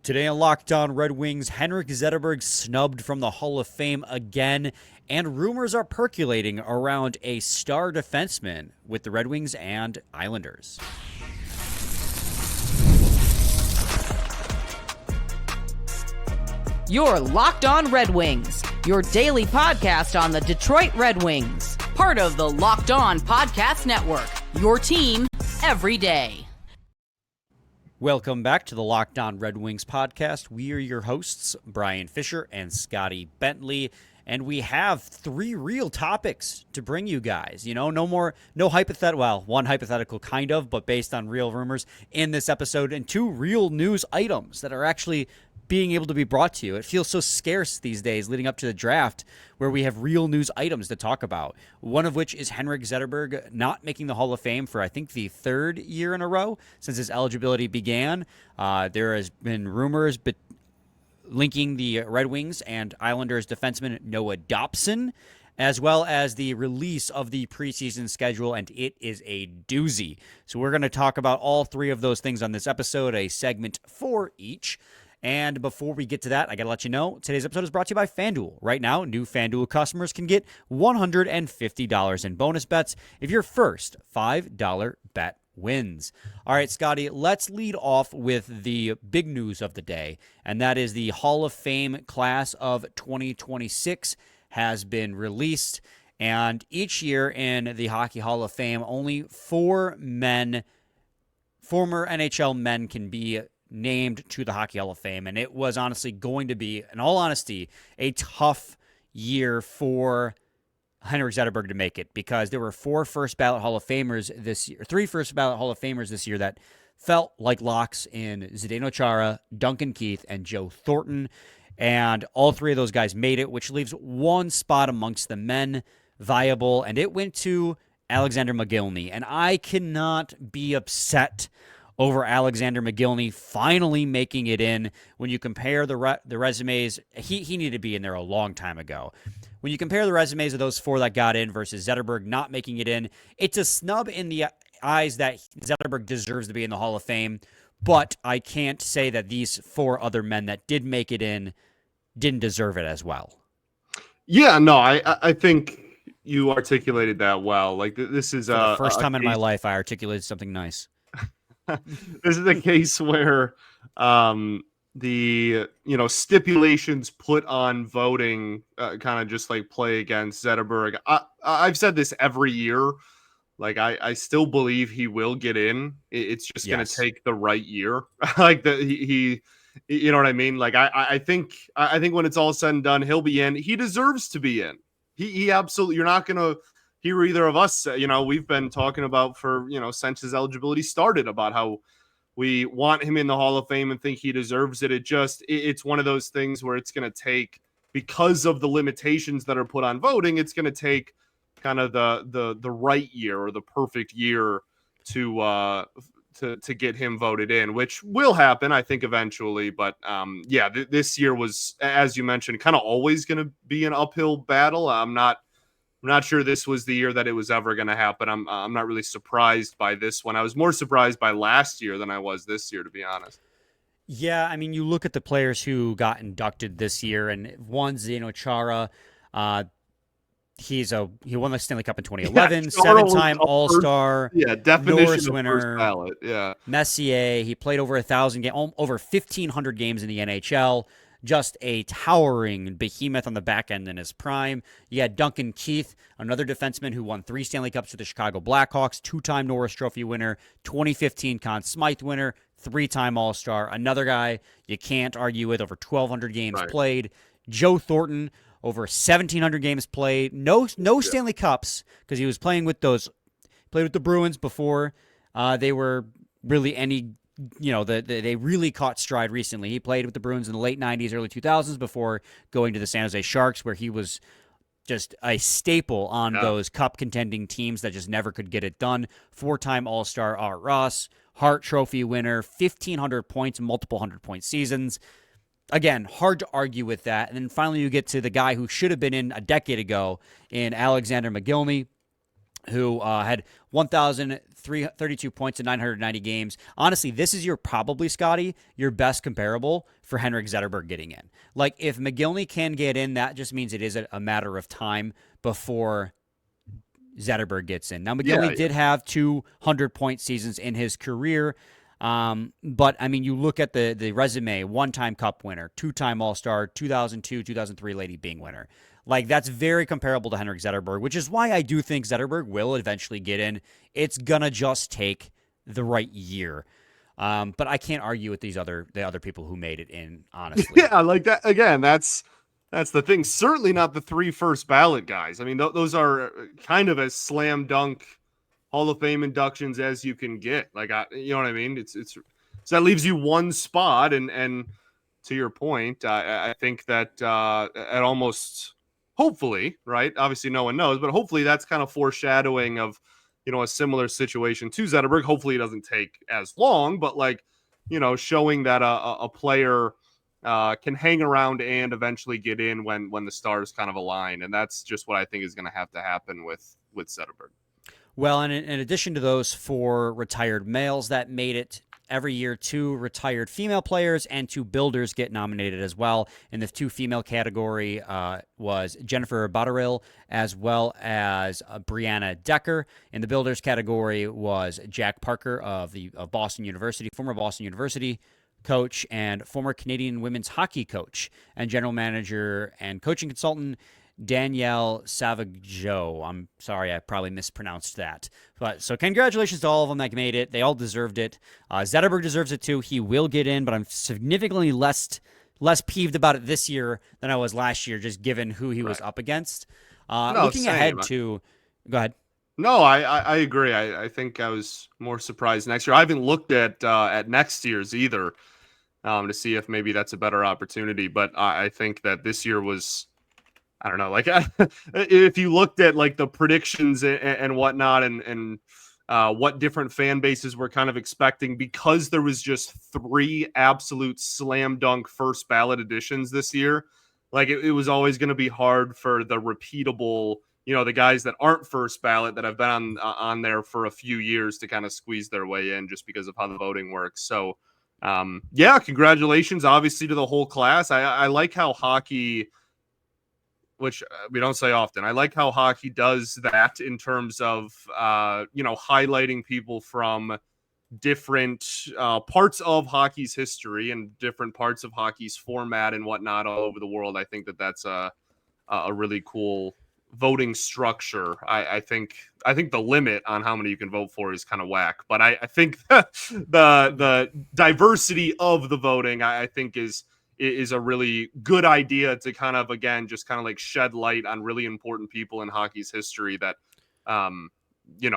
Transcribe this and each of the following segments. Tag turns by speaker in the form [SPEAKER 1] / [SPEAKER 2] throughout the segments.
[SPEAKER 1] Today on Locked On Red Wings, Henrik Zetterberg snubbed from the Hall of Fame again, and rumors are percolating around a star defenseman with the Red Wings and Islanders.
[SPEAKER 2] You're Locked On Red Wings, your daily podcast on the Detroit Red Wings, part of the Locked On Podcast Network, your team every day.
[SPEAKER 1] Welcome back to the Locked On Red Wings podcast. We are your hosts, Brian Fisher and Scotty Bentley, and we have three real topics to bring you guys. You know, no hypothetical, well, one hypothetical kind of, but based on real rumors in this episode, and two real news items that are actually being able to be brought to you. It feels so scarce these days leading up to the draft where we have real news items to talk about. One of which is Henrik Zetterberg not making the Hall of Fame for, I think, the third year in a row since his eligibility began. There has been rumors linking the Red Wings and Islanders defenseman Noah Dobson, as well as the release of the preseason schedule, and it is a doozy. So we're going to talk about all three of those things on this episode, a segment for each. And before we get to that, I got to let you know, today's episode is brought to you by FanDuel. Right now, new FanDuel customers can get $150 in bonus bets if your first $5 bet wins. All right, Scotty, let's lead off with the big news of the day, and that is the Hall of Fame class of 2026 has been released. And each year in the Hockey Hall of Fame, only 4 men, former NHL men, can be named to the Hockey Hall of Fame, and it was honestly going to be, in all honesty, a tough year for Henrik Zetterberg to make it, because there were 4 first ballot Hall of Famers this year, 3 first ballot Hall of Famers this year that felt like locks in Zdeno Chara, Duncan Keith, and Joe Thornton, and all 3 of those guys made it, which leaves one spot amongst the men viable, and it went to Alexander Mogilny, and I cannot be upset over Alexander Mogilny finally making it in. When you compare the resumes, he needed to be in there a long time ago. When you compare the resumes of those 4 that got in versus Zetterberg not making it in, it's a snub in the eyes that Zetterberg deserves to be in the Hall of Fame, but I can't say that these 4 other men that did make it in didn't deserve it as well.
[SPEAKER 3] Yeah, no, I think you articulated that well. Like, this is
[SPEAKER 1] For the first time in my life, I articulated something nice.
[SPEAKER 3] This is a case where the stipulations put on voting kind of just like play against Zetterberg. I've said this every year. Like, I still believe he will get in. It's just going to take the right year. Like, he you know what I mean? Like, I think when it's all said and done, he'll be in. He deserves to be in. He absolutely. You're not going to hear either of us. We've been talking about for since his eligibility started about how we want him in the Hall of Fame and think he deserves it. It's one of those things where it's going to take, because of the limitations that are put on voting, it's going to take kind of the right year or the perfect year to get him voted in, which will happen, I think, eventually. But this year was, as you mentioned, kind of always going to be an uphill battle. I'm not sure this was the year that it was ever going to happen. I'm not really surprised by this one. I was more surprised by last year than I was this year, to be honest.
[SPEAKER 1] Yeah, I mean, you look at the players who got inducted this year, and one, Zdeno Chara, he won the Stanley Cup in 2011, 7-time All-Star, Norris winner.
[SPEAKER 3] Ballot. Yeah,
[SPEAKER 1] Messier, he played over 1,000 games, over 1,500 games in the NHL. Just a towering behemoth on the back end in his prime. You had Duncan Keith, another defenseman who won 3 Stanley Cups with the Chicago Blackhawks, 2-time Norris Trophy winner, 2015 Conn Smythe winner, 3-time All-Star. Another guy you can't argue with, over 1,200 games played. Joe Thornton, over 1,700 games played. No Stanley Cups, because he was played with the Bruins before they were really any. They really caught stride recently. He played with the Bruins in the late 90s, early 2000s before going to the San Jose Sharks, where he was just a staple on those cup contending teams that just never could get it done. 4-time All-Star Art Ross, Hart Trophy winner, 1,500 points, multiple 100-point seasons. Again, hard to argue with that. And then finally you get to the guy who should have been in a decade ago in Alexander Mogilny. who had 1,332 points in 990 games. Honestly, this is probably, Scotty, your best comparable for Henrik Zetterberg getting in. Like, if McGillney can get in, that just means it is a matter of time before Zetterberg gets in. Now, McGillney did have 200-point seasons in his career, but, I mean, you look at the resume, one-time Cup winner, two-time All-Star, 2002, 2003 Lady Byng winner. Like, that's very comparable to Henrik Zetterberg, which is why I do think Zetterberg will eventually get in. It's going to just take the right year. But I can't argue with the other people who made it in, honestly.
[SPEAKER 3] Yeah, like that. Again, that's the thing. Certainly not the 3 first ballot guys. I mean, those are kind of as slam dunk Hall of Fame inductions as you can get. Like, you know what I mean? It's so that leaves you one spot. And to your point, I think that at almost, hopefully, right? Obviously, no one knows, but hopefully that's kind of foreshadowing of, a similar situation to Zetterberg. Hopefully it doesn't take as long, but like, showing that a player can hang around and eventually get in when the stars kind of align. And that's just what I think is going to happen with Zetterberg.
[SPEAKER 1] Well, and in addition to those 4 retired males that made it, every year 2 retired female players and 2 builders get nominated as well. In the 2 female category was Jennifer Botterill as well as Brianna Decker. In the builders category was Jack Parker of Boston University, former Boston University coach and former Canadian women's hockey coach and general manager and coaching consultant Danielle Savageau. I'm sorry, I probably mispronounced that. But so congratulations to all of them that made it. They all deserved it. Zetterberg deserves it too. He will get in, but I'm significantly less peeved about it this year than I was last year, just given who he was up against. Looking ahead to, go ahead.
[SPEAKER 3] No, I agree. I think I was more surprised next year. I haven't looked at next year's either to see if maybe that's a better opportunity. But I think that this year was, I don't know, like if you looked at like the predictions and whatnot and what different fan bases were kind of expecting, because there was just 3 absolute slam dunk first ballot editions this year. Like it was always going to be hard for the repeatable, the guys that aren't first ballot that have been on there for a few years to kind of squeeze their way in just because of how the voting works. So congratulations obviously to the whole class. I like how hockey, which we don't say often, I like how hockey does that in terms of, highlighting people from different parts of hockey's history and different parts of hockey's format and whatnot all over the world. I think that that's a really cool voting structure. I think the limit on how many you can vote for is kind of whack, but I think the diversity of the voting, I think is a really good idea to kind of, again, just kind of like shed light on really important people in hockey's history that,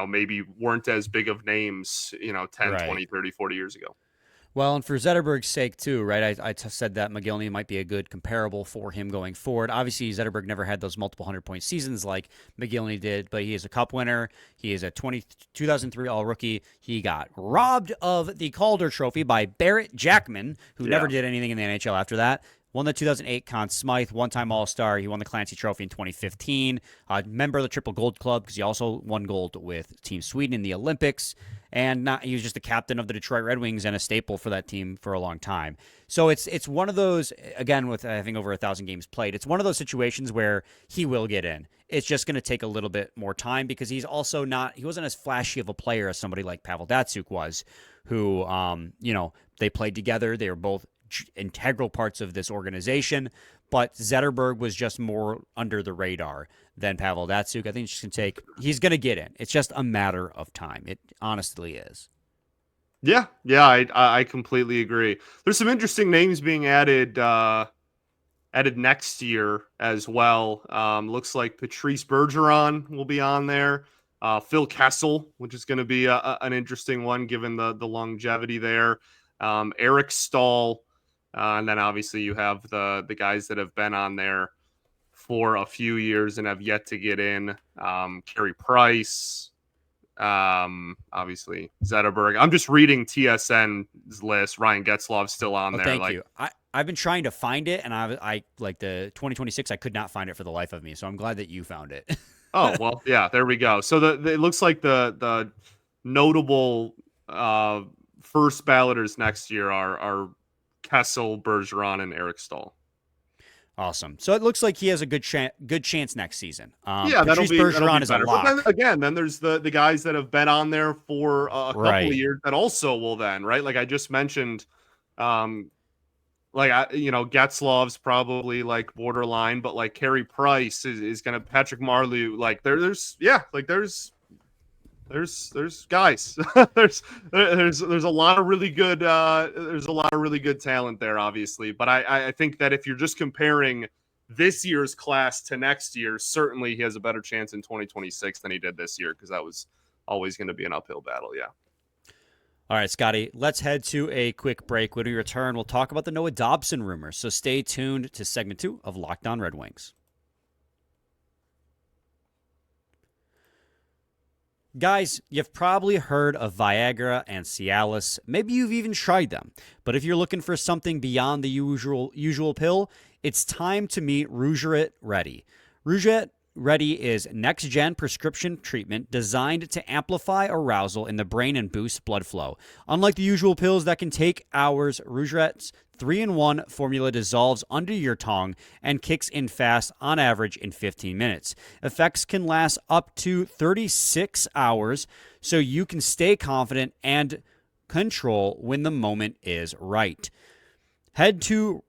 [SPEAKER 3] maybe weren't as big of names, 10, 20, 30, 40 years ago.
[SPEAKER 1] Well, and for Zetterberg's sake, too, right, I said that McGillney might be a good comparable for him going forward. Obviously, Zetterberg never had those multiple 100-point seasons like McGillney did, but he is a Cup winner. He is a 2003 All-Rookie. He got robbed of the Calder Trophy by Barrett Jackman, who never did anything in the NHL after that. Won the 2008 Conn Smythe, one-time All-Star. He won the Clancy Trophy in 2015. Member of the Triple Gold Club because he also won gold with Team Sweden in the Olympics. And he was just the captain of the Detroit Red Wings and a staple for that team for a long time. So it's one of those, again, with I think over 1,000 games played, it's one of those situations where he will get in. It's just going to take a little bit more time because he wasn't as flashy of a player as somebody like Pavel Datsyuk was, who, they played together. They were both integral parts of this organization, but Zetterberg was just more under the radar than Pavel Datsyuk. I think he's going to get in. It's just a matter of time. It honestly is.
[SPEAKER 3] Yeah, I completely agree. There's some interesting names being added next year as well. Looks like Patrice Bergeron will be on there. Phil Kessel, which is going to be an interesting one given the longevity there. Eric Stahl. And then obviously you have the guys that have been on there for a few years and have yet to get in. Carey Price, obviously Zetterberg. I'm just reading TSN's list. Ryan Getzlow's still on there.
[SPEAKER 1] Thank you. I've been trying to find it, and I like the 2026. I could not find it for the life of me. So I'm glad that you found it.
[SPEAKER 3] Oh, well, yeah, there we go. So it looks like the notable uh, first balloters next year are Kessel, Bergeron, and Eric Stahl.
[SPEAKER 1] Awesome. So it looks like he has a good chance next season.
[SPEAKER 3] Yeah,
[SPEAKER 1] Patrice
[SPEAKER 3] that'll
[SPEAKER 1] Bergeron
[SPEAKER 3] be
[SPEAKER 1] is a
[SPEAKER 3] better. But
[SPEAKER 1] lock.
[SPEAKER 3] then there's the guys that have been on there for a couple of
[SPEAKER 1] Right.
[SPEAKER 3] years that also will then, right? Like I just mentioned, Getzlov's probably like borderline, but like Carey Price is gonna Patrick Marleau, like there's guys. there's a lot of really good talent there, obviously. But I think that if you're just comparing this year's class to next year, certainly he has a better chance in 2026 than he did this year, because that was always going to be an uphill battle. Yeah.
[SPEAKER 1] All right, Scotty, let's head to a quick break. When we return, we'll talk about the Noah Dobson rumors. So stay tuned to segment 2 of Locked On Red Wings. Guys, you've probably heard of Viagra and Cialis. Maybe you've even tried them. But if you're looking for something beyond the usual pill, it's time to meet Rougerette Ready. Rougerette Ready is next-gen prescription treatment designed to amplify arousal in the brain and boost blood flow. Unlike the usual pills that can take hours, Rougerette's 3-in-1 formula dissolves under your tongue and kicks in fast, on average in 15 minutes. Effects can last up to 36 hours, so you can stay confident and control when the moment is right. Head to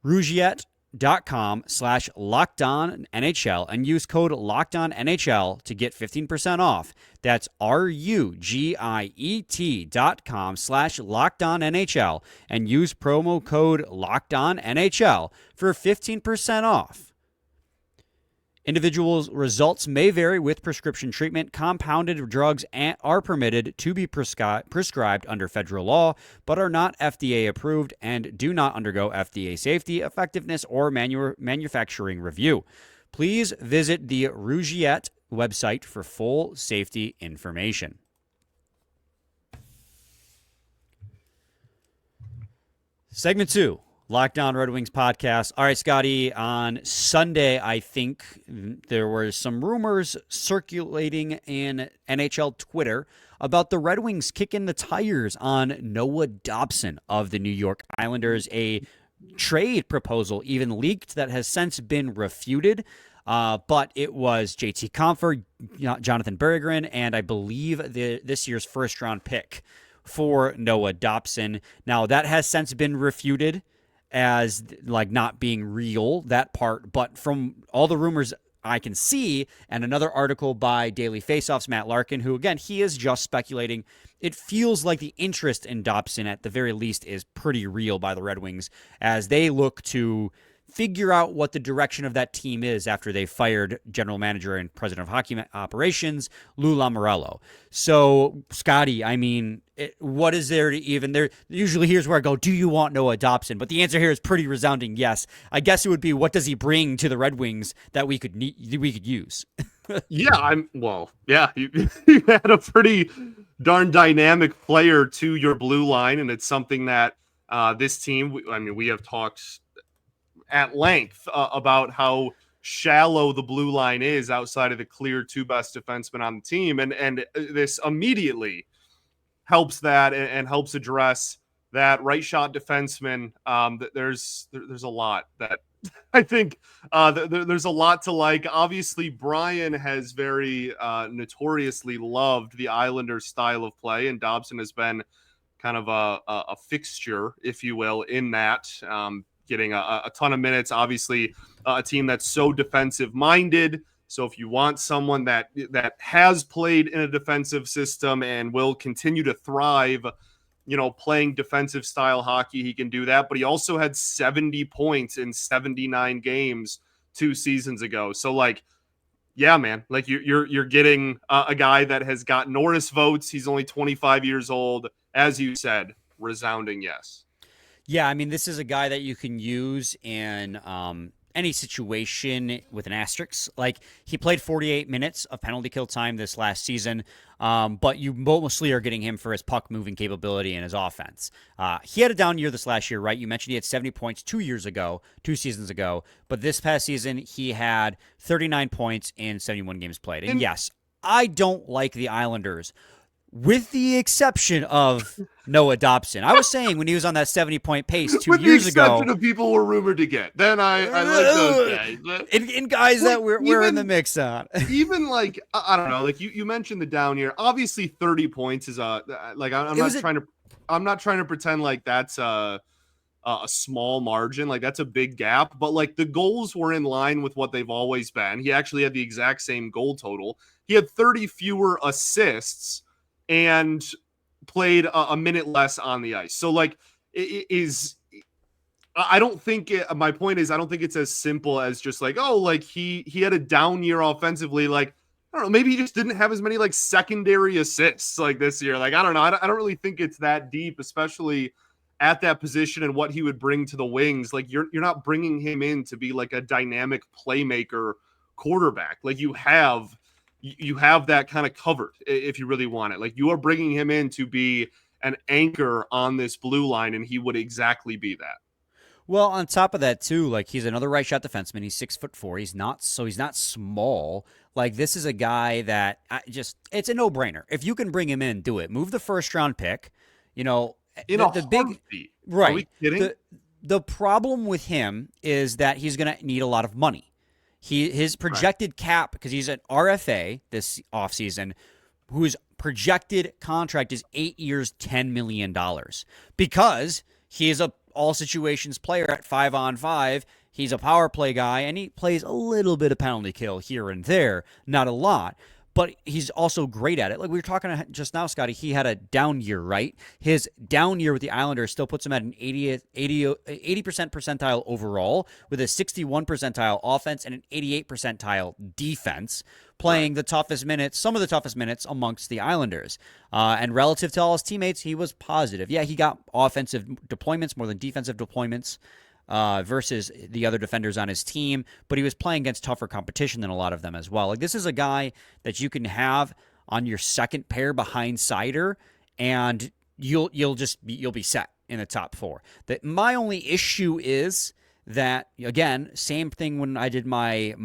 [SPEAKER 1] rougiette.com/LockedOnNHL and use code LockedOnNHL to get 15% off. That's RUGIET.com/LockedOnNHL and use promo code LockedOnNHL for 15% off. Individuals' results may vary with prescription treatment. Compounded drugs are permitted to be prescribed under federal law, but are not FDA approved and do not undergo FDA safety, effectiveness, or manufacturing review. Please visit the Rougiette website for full safety information. Segment 2. Locked On Red Wings podcast. All right, Scotty, on Sunday, I think there were some rumors circulating in NHL Twitter about the Red Wings kicking the tires on Noah Dobson of the New York Islanders. A trade proposal even leaked that has since been refuted, but it was JT Compher, Jonathan Berggren, and I believe this year's first-round pick for Noah Dobson. Now, that has since been refuted as like not being real, that part, but from all the rumors I can see, and another article by Daily Faceoff's Matt Larkin, who again, he is just speculating, it feels like the interest in Dobson at the very least is pretty real by the Red Wings as they look to figure out what the direction of that team is after they fired general manager and president of hockey operations, Lou Lamoriello. So, Scotty, I mean, what is there to even there? Usually here's where I go, do you want Noah Dobson? But the answer here is pretty resounding yes. I guess it would be, what does he bring to the Red Wings that we could use?
[SPEAKER 3] You had a pretty darn dynamic player to your blue line, and it's something that this team, we have talked at length about how shallow the blue line is outside of the clear two best defensemen on the team. And this immediately helps that and helps address that right shot defenseman. There's a lot that I think there's a lot to like. Obviously, Brian has very notoriously loved the Islanders style of play, and Dobson has been kind of a fixture, if you will, in that. Getting a ton of minutes, obviously a team that's so defensive minded. So if you want someone that has played in a defensive system and will continue to thrive, playing defensive style hockey, he can do that. But he also had 70 points in 79 games 2 seasons ago. So yeah, man, you're getting a guy that has got Norris votes. He's only 25 years old. As you said, resounding yes.
[SPEAKER 1] Yeah, I mean, this is a guy that you can use in any situation with an asterisk. Like, he played 48 minutes of penalty kill time this last season, but you mostly are getting him for his puck moving capability and his offense. He had a down year this last year, right? You mentioned he had 70 points 2 seasons ago, but this past season he had 39 points in 71 games played. And yes, I don't like the Islanders, with the exception of Noah Dobson. I was saying when he was on that 70-point pace 2 years ago.
[SPEAKER 3] With the exception of people were rumored to get. Then I like those guys.
[SPEAKER 1] In guys that we're in the mix on.
[SPEAKER 3] Even like, I don't know, like you mentioned the down year. Obviously 30 points is I'm not trying to pretend like that's a small margin. Like, that's a big gap. But like, the goals were in line with what they've always been. He actually had the exact same goal total. He had 30 fewer assists and played a minute less on the ice. So like, my point is, I don't think it's as simple as just like, oh, like he had a down year offensively. Like, I don't know, maybe he just didn't have as many like secondary assists like this year. Like, I don't know. I don't really think it's that deep, especially at that position and what he would bring to the Wings. Like, you're not bringing him in to be like a dynamic playmaker quarterback. Like, you have that kind of covered if you really want it. Like, you are bringing him in to be an anchor on this blue line, and he would exactly be that.
[SPEAKER 1] Well, on top of that too, like, he's another right shot defenseman. He's 6'4". He's not small. Like, this is a guy that it's a no-brainer. If you can bring him in, do it. Move the first round pick. You know,
[SPEAKER 3] the big
[SPEAKER 1] right.
[SPEAKER 3] Are we kidding?
[SPEAKER 1] The problem with him is that he's going to need a lot of money. His projected cap, because he's an RFA this offseason, whose projected contract is 8 years, $10 million. Because he is a all-situations player at 5-on-5. He's a power play guy, and he plays a little bit of penalty kill here and there, not a lot. But he's also great at it. Like we were talking just now, Scotty, he had a down year, right? His down year with the Islanders still puts him at an 80% percentile overall, with a 61 percentile offense and an 88 percentile defense, playing the toughest minutes, some of the toughest minutes amongst the Islanders. And relative to all his teammates, he was positive. Yeah, he got offensive deployments more than defensive deployments versus the other defenders on his team, but he was playing against tougher competition than a lot of them as well. Like, this is a guy that you can have on your second pair behind Seider, and you'll be set in the top four. My only issue is that, again, same thing when I did my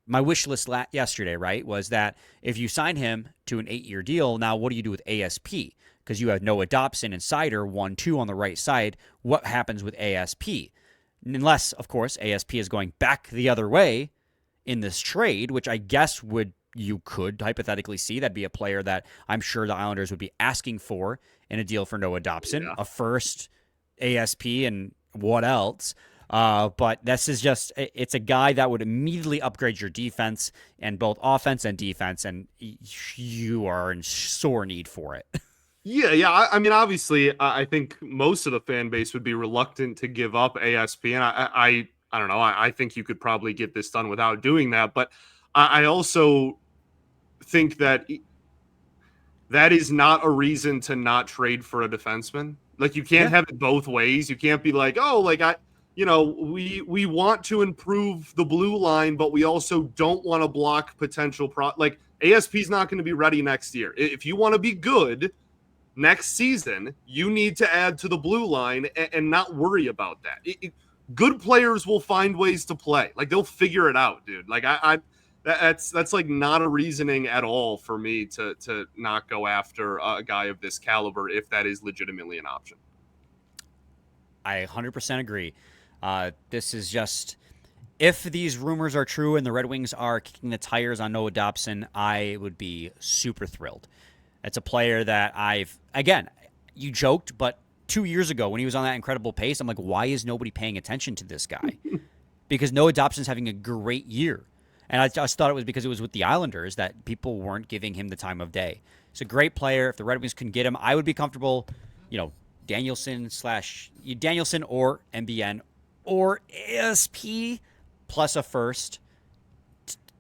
[SPEAKER 1] wish list yesterday, right, was that if you sign him to an 8-year deal, now what do you do with ASP? Because you have Noah Dobson and Seider 1-2 on the right side. What happens with ASP? Unless, of course, ASP is going back the other way in this trade, which I guess you could hypothetically see. That'd be a player that I'm sure the Islanders would be asking for in a deal for Noah Dobson, a first, ASP, and what else? But this is it's a guy that would immediately upgrade your defense, and both offense and defense, and you are in sore need for it.
[SPEAKER 3] Yeah. I mean, obviously, I think most of the fan base would be reluctant to give up ASP, and I don't know. I think you could probably get this done without doing that, but I also think that is not a reason to not trade for a defenseman. Like, you can't have it both ways. You can't be like, oh, like we want to improve the blue line, but we also don't want to block potential like, ASP is not going to be ready next year. If you want to be good next season, you need to add to the blue line and not worry about that. Good players will find ways to play. Like, they'll figure it out, dude. Like, that's like not a reasoning at all for me to not go after a guy of this caliber if that is legitimately an option.
[SPEAKER 1] I 100% agree. This is just, if these rumors are true and the Red Wings are kicking the tires on Noah Dobson, I would be super thrilled. It's a player that you joked, but 2 years ago when he was on that incredible pace, I'm like, why is nobody paying attention to this guy? Because Noah Dobson's having a great year. And I just thought it was because it was with the Islanders that people weren't giving him the time of day. He's a great player. If the Red Wings couldn't get him, I would be comfortable, Danielson or MBN or ASP plus a first,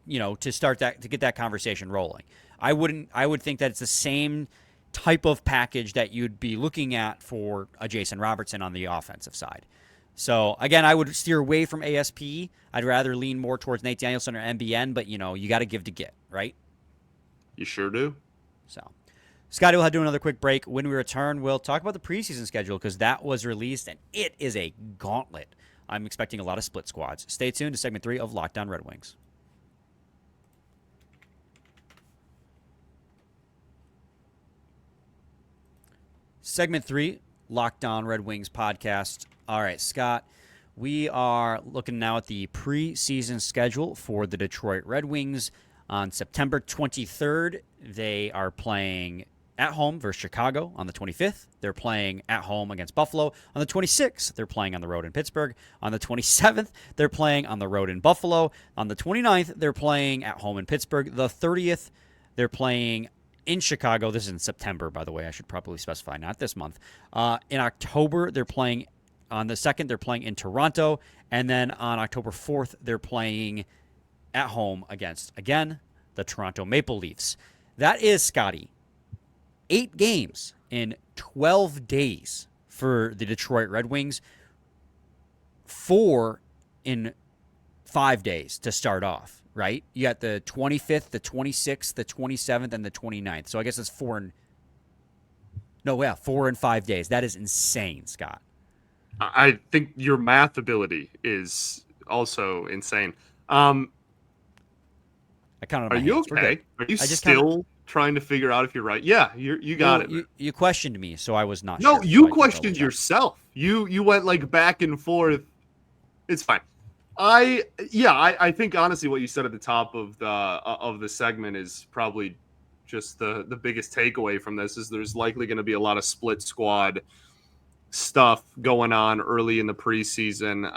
[SPEAKER 1] to start that, to get that conversation rolling. I would think that it's the same type of package that you'd be looking at for a Jason Robertson on the offensive side. So, again, I would steer away from ASP. I'd rather lean more towards Nate Danielson or MBN, but, you got to give to get, right?
[SPEAKER 3] You sure do.
[SPEAKER 1] So, Scotty will have to do another quick break. When we return, we'll talk about the preseason schedule because that was released, and it is a gauntlet. I'm expecting a lot of split squads. Stay tuned to segment 3 of Locked On Red Wings. Segment 3, Locked On Red Wings podcast. All right, Scott, we are looking now at the preseason schedule for the Detroit Red Wings. On September 23rd, they are playing at home versus Chicago. On the 25th, they're playing at home against Buffalo. On the 26th, they're playing on the road in Pittsburgh. On the 27th, they're playing on the road in Buffalo. On the 29th, they're playing at home in Pittsburgh. The 30th, they're playing in Chicago. This is in September, by the way. I should probably specify, not this month. In October, they're playing on the 2nd, they're playing in Toronto. And then on October 4th, they're playing at home against, again, the Toronto Maple Leafs. That is, Scotty, 8 games in 12 days for the Detroit Red Wings. 4 in 5 days to start off, right? You got the 25th, the 26th, the 27th, and the 29th. So I guess it's 4 in 5 days. That is insane, Scott.
[SPEAKER 3] I think your math ability is also insane.
[SPEAKER 1] I counted.
[SPEAKER 3] Are you okay? Are you still trying to figure out if you're right? Yeah, you got it.
[SPEAKER 1] You questioned me, so I was not
[SPEAKER 3] sure.
[SPEAKER 1] No,
[SPEAKER 3] you questioned yourself. You went like back and forth. It's fine. I think honestly what you said at the top of the segment is probably just the biggest takeaway from this is there's likely going to be a lot of split squad stuff going on early in the preseason.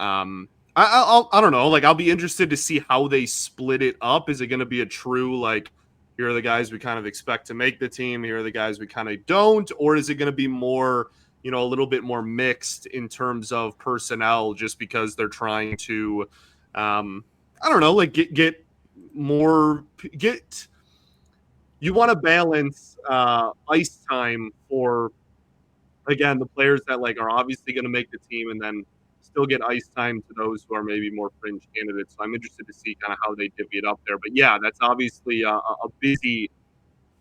[SPEAKER 3] I don't know. Like, I'll be interested to see how they split it up. Is it going to be a true, like, here are the guys we kind of expect to make the team, here are the guys we kind of don't? Or is it going to be more, a little bit more mixed in terms of personnel just because they're trying to, I don't know, like, get more, you want to balance ice time for, again, the players that, like, are obviously going to make the team and then still get ice time to those who are maybe more fringe candidates. So I'm interested to see kind of how they divvy it up there. But yeah, that's obviously a busy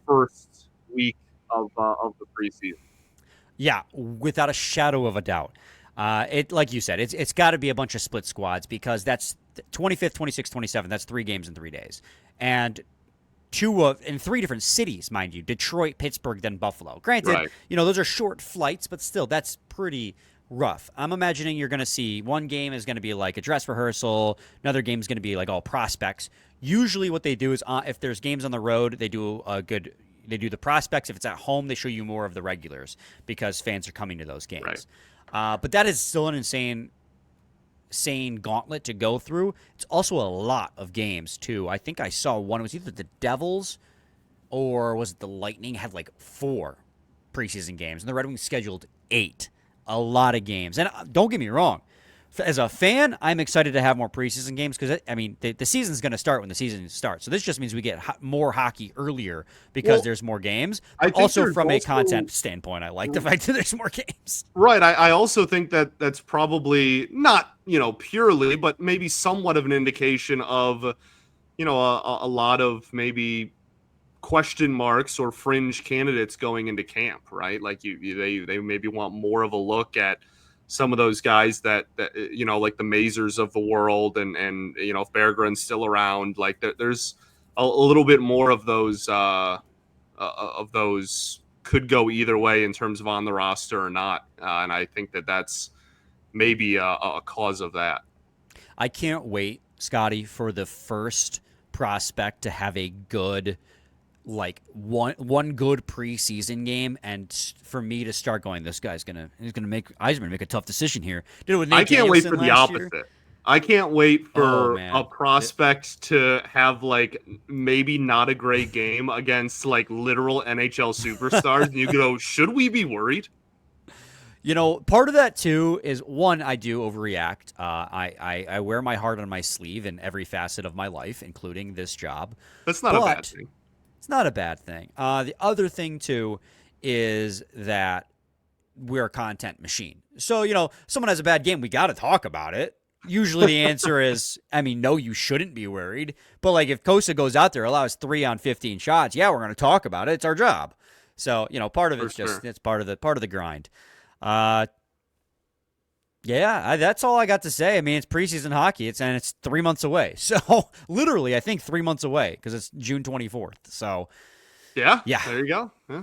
[SPEAKER 3] first week of the preseason.
[SPEAKER 1] Yeah, without a shadow of a doubt. It, like you said, it's got to be a bunch of split squads because that's 25th, 26th, 27th. That's 3 games in 3 days, and in 3 different cities, mind you: Detroit, Pittsburgh, then Buffalo. Granted,
[SPEAKER 3] right.
[SPEAKER 1] Those are short flights, but still, that's pretty rough. I'm imagining you're going to see one game is going to be like a dress rehearsal. Another game is going to be like all prospects. Usually what they do is if there's games on the road, they do the prospects. If it's at home, they show you more of the regulars because fans are coming to those games. Right. But that is still an insane gauntlet to go through. It's also a lot of games too. I think I saw one. It was either the Devils or was it the Lightning had like 4 preseason games, and the Red Wings scheduled 8. A lot of games. And don't get me wrong. As a fan, I'm excited to have more preseason games because, the season's going to start when the season starts. So this just means we get more hockey earlier because there's more games. Also, from a content standpoint, I like the fact that there's more games.
[SPEAKER 3] Right. I also think that that's probably not, purely, but maybe somewhat of an indication of, a lot of maybe question marks or fringe candidates going into camp, right? Like they maybe want more of a look at some of those guys that like the Mazers of the world and if Berggren's still around, like there's a little bit more of those could go either way in terms of on the roster or not. And I think that's maybe a cause of that.
[SPEAKER 1] I can't wait, Scotty, for the first prospect to have a good, like one good preseason game, and for me to start going, this guy's gonna make a tough decision here. Did it with Nate
[SPEAKER 3] I can't
[SPEAKER 1] Danielson
[SPEAKER 3] wait for the opposite.
[SPEAKER 1] Year.
[SPEAKER 3] I can't wait for a prospect to have like maybe not a great game against like literal NHL superstars, and you go, should we be worried?
[SPEAKER 1] Part of that too is, one, I do overreact. I wear my heart on my sleeve in every facet of my life, including this job.
[SPEAKER 3] That's not a bad thing.
[SPEAKER 1] It's not a bad thing. The other thing, too, is that we're a content machine. So, someone has a bad game, we got to talk about it. Usually the answer is, no, you shouldn't be worried. But like if Kosa goes out there, allows 3 on 15 shots, yeah, we're going to talk about it. It's our job. So, part of it's it's part of the grind. That's all I got to say. It's preseason hockey. It's 3 months away. So literally, I think 3 months away because it's June 24th. So
[SPEAKER 3] yeah, there you go. Yeah.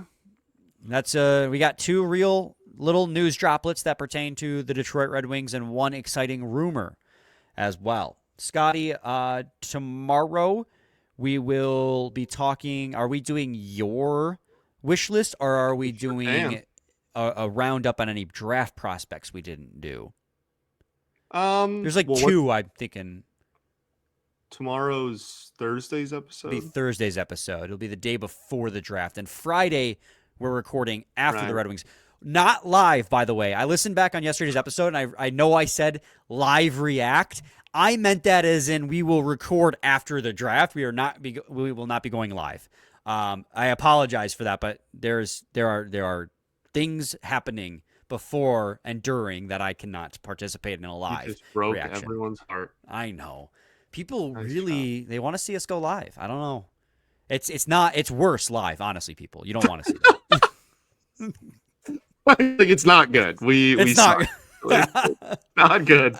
[SPEAKER 1] That's we got 2 real little news droplets that pertain to the Detroit Red Wings and 1 exciting rumor as well. Scotty, tomorrow we will be talking. Are we doing your wish list or are we doing a roundup on any draft prospects we didn't do? There's 2 I'm thinking.
[SPEAKER 3] Tomorrow's Thursday's episode?
[SPEAKER 1] It'll be Thursday's episode. It'll be the day before the draft. And Friday, we're recording after the Red Wings. Not live, by the way. I listened back on yesterday's episode, and I know I said live react. I meant that as in we will record after the draft. We will not be going live. I apologize for that, but there are things happening before and during that I cannot participate in a live
[SPEAKER 3] you just broke
[SPEAKER 1] reaction.
[SPEAKER 3] Everyone's heart.
[SPEAKER 1] I know. People really they want to see us go live. I don't know. It's worse live, honestly, people. You don't want to see that.
[SPEAKER 3] I think it's not good. It's not good.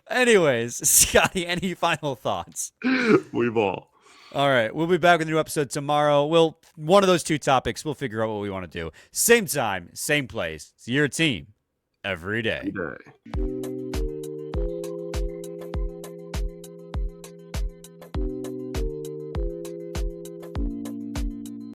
[SPEAKER 1] Anyways, Scotty, any final thoughts?
[SPEAKER 3] We've all
[SPEAKER 1] right. We'll be back with a new episode tomorrow. One of those 2 topics, we'll figure out what we want to do. Same time, same place. It's your team every day.
[SPEAKER 3] Every day.